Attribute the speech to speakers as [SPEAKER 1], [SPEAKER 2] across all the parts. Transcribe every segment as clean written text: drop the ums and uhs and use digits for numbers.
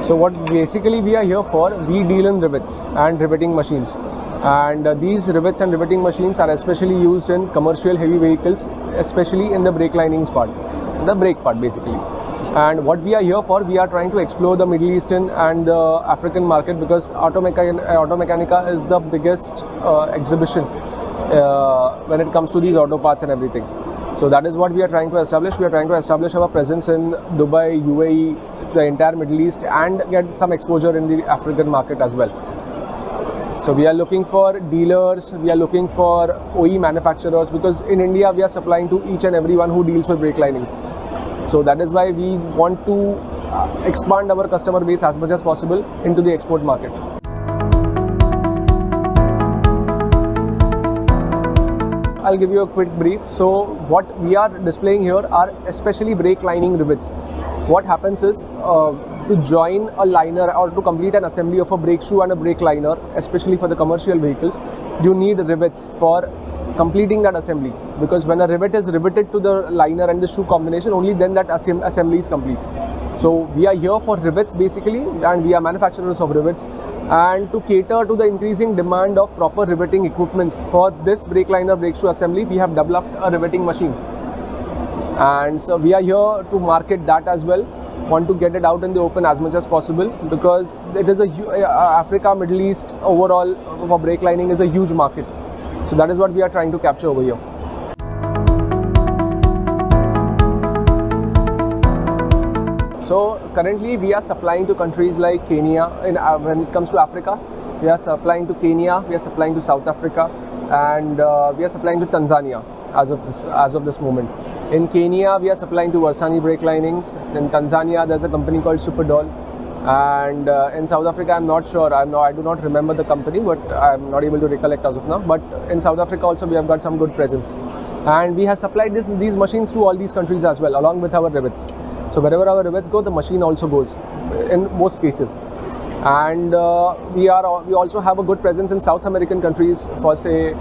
[SPEAKER 1] So what basically we are here for, we deal in rivets and riveting machines. And these rivets and riveting machines are especially used in commercial heavy vehicles, especially in the brake linings part, the brake part basically. And what we are here for, we are trying to explore the Middle Eastern and the African market, because Automechanika is the biggest exhibition when it comes to these auto parts and everything. So that is what we are trying to establish. We are trying to establish our presence in Dubai, UAE, the entire Middle East, and get some exposure in the African market as well. So we are looking for dealers, we are looking for OE manufacturers, because in India we are supplying to each and everyone who deals with brake lining. So that is why we want to expand our customer base as much as possible into the export market. I'll give you a quick brief. So what we are displaying here are especially brake lining rivets. What happens is, to join a liner or to complete an assembly of a brake shoe and a brake liner, especially for the commercial vehicles, you need rivets for completing that assembly, because when a rivet is riveted to the liner and the shoe combination, only then that assembly is complete. So we are here for rivets basically, and we are manufacturers of rivets, and to cater to the increasing demand of proper riveting equipments for this brake liner brake shoe assembly, we have developed a riveting machine. And so we are here to market that as well, want to get it out in the open as much as possible, because it is Africa, Middle East overall for brake lining is a huge market. So that is what we are trying to capture over here. So currently we are supplying to countries like Kenya. When it comes to Africa, we are supplying to Kenya, we are supplying to South Africa, and we are supplying to Tanzania as of this moment. In Kenya, we are supplying to Varsani brake linings. In Tanzania, there's a company called Superdol. And in South Africa, I'm not sure. I do not remember the company, but I'm not able to recollect as of now. But in South Africa also, we have got some good presence, and we have supplied these machines to all these countries as well, along with our rivets. So wherever our rivets go, the machine also goes in most cases. And we also have a good presence in South American countries, for say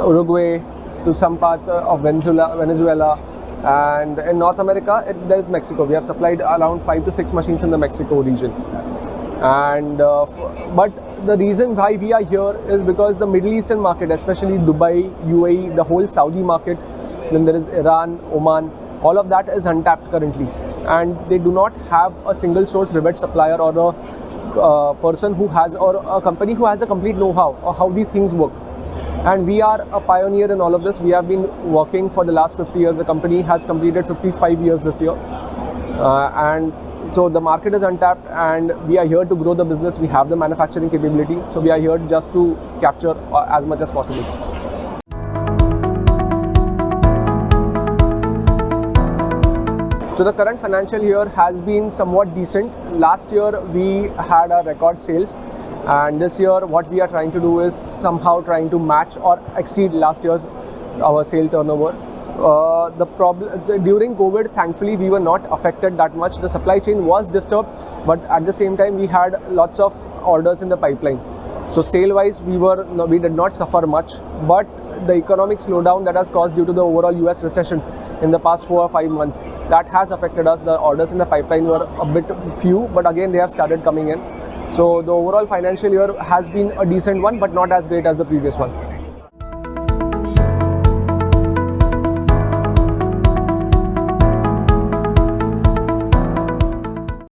[SPEAKER 1] Uruguay, to some parts of Venezuela. And in North America, there is Mexico. We have supplied around 5 to 6 machines in the Mexico region. And but the reason why we are here is because the Middle Eastern market, especially Dubai, UAE, the whole Saudi market, then there is Iran, Oman, all of that is untapped currently. And they do not have a single source rivet supplier, or a person who has, or a company who has a complete know-how of how these things work. And we are a pioneer in all of this. We have been working for the last 50 years. The company has completed 55 years this year. And so the market is untapped, and we are here to grow the business. We have the manufacturing capability. So we are here just to capture as much as possible. So the current financial year has been somewhat decent. Last year we had a record sales. And this year, what we are trying to do is somehow trying to match or exceed last year's our sale turnover. The problem during COVID, thankfully, we were not affected that much. The supply chain was disturbed, but at the same time, we had lots of orders in the pipeline. So sale-wise, we did not suffer much. But the economic slowdown that has caused due to the overall US recession in the past 4 or 5 months, that has affected us. The orders in the pipeline were a bit few, but again, they have started coming in. So the overall financial year has been a decent one, but not as great as the previous one.